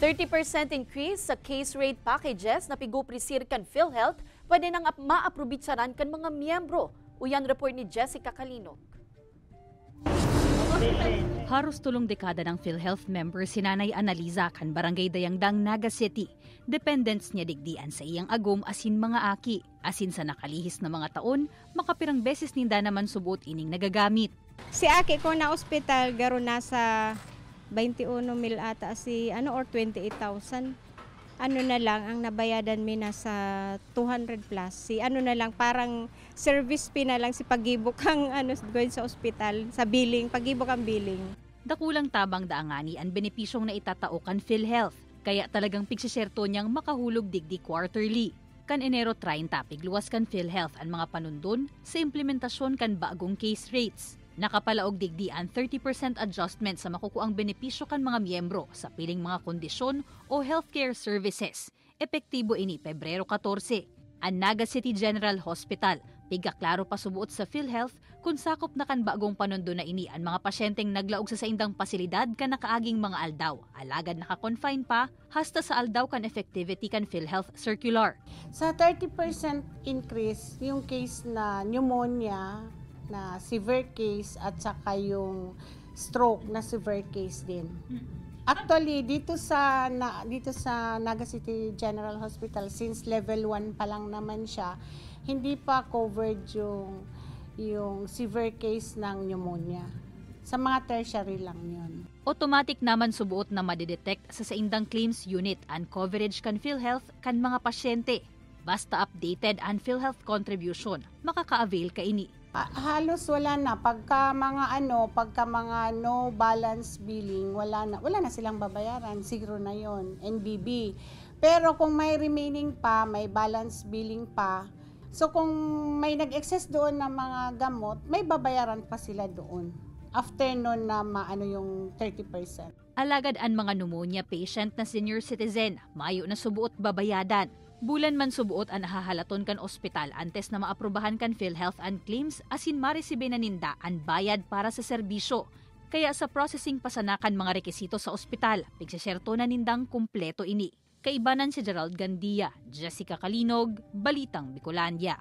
30% increase sa case rate packages na piguprisir kan PhilHealth pwede nang maaprobitsaran kan mga miyembro. Uyan report ni Jessica Kalinog. Haros tulong dekada ng PhilHealth member si Nanay Analiza kan Barangay Dayangdang, Naga City. Dependents niya digdian sa iyang agom asin mga aki. Asin sa nakalihis na mga taon, makapirang beses ninda naman subot ining nagagamit. Si aki ko na ospital garo nasa 21 mil ata or 28,000. Na lang ang nabayadan mi nasa 200 plus. Na lang parang service fee na lang si pagibok ang going sa ospital sa billing, pagibok ang billing. Dakulang tabang daangani ang benepisyong na itatao kan PhilHealth, kaya talagang pigsiserto niyang makahulog digdi quarterly. Kan Enero 30 pigluwas kan PhilHealth ang mga panundon sa implementasyon kan bagong case rates. Nakapalaog digdi ang 30% adjustment sa makukuang benepisyo kan mga miyembro sa piling mga kondisyon o healthcare services. Epektibo ini Pebrero 14. Ang Naga City General Hospital, pigaklaro pa subuot sa PhilHealth kung sakop na kan bagong panundo na ini ang mga pasyenteng naglaog sa saindang pasilidad kan nakaaging mga aldaw. Alagad naka-confine pa, hasta sa aldaw kan effectivity kan PhilHealth Circular. Sa 30% increase, yung case na pneumonia, na severe case at saka yung stroke na severe case din. Actually dito sa Naga City General Hospital, since level 1 pa lang naman siya, hindi pa covered yung severe case ng pneumonia. Sa mga tertiary lang 'yon. Automatic naman subuot na madidetect sa saindang claims unit ang coverage kan PhilHealth kan mga pasyente. Basta updated ang PhilHealth contribution, makaka-avail ka ini. Halos wala na pagka mga no balance billing, wala na silang babayaran, zero na yon, NBB. Pero kung may remaining pa, may balance billing pa, so kung may nag-excess doon na mga gamot, may babayaran pa sila doon after nun na yung 30%. Alagad ang mga pneumonia patient na senior citizen, mayo na subuot babayadan. Bulan man subuot ang nahahalaton kan ospital antes na maaprubahan kan PhilHealth and claims asin maresibe na ninda ang bayad para sa serbisyo. Kaya sa processing pasanakan mga rekisito sa ospital, pigsiserto na nindang kumpleto ini. Kaibanan si Gerald Gandia, Jessica Kalinog, Balitang Bicolandia.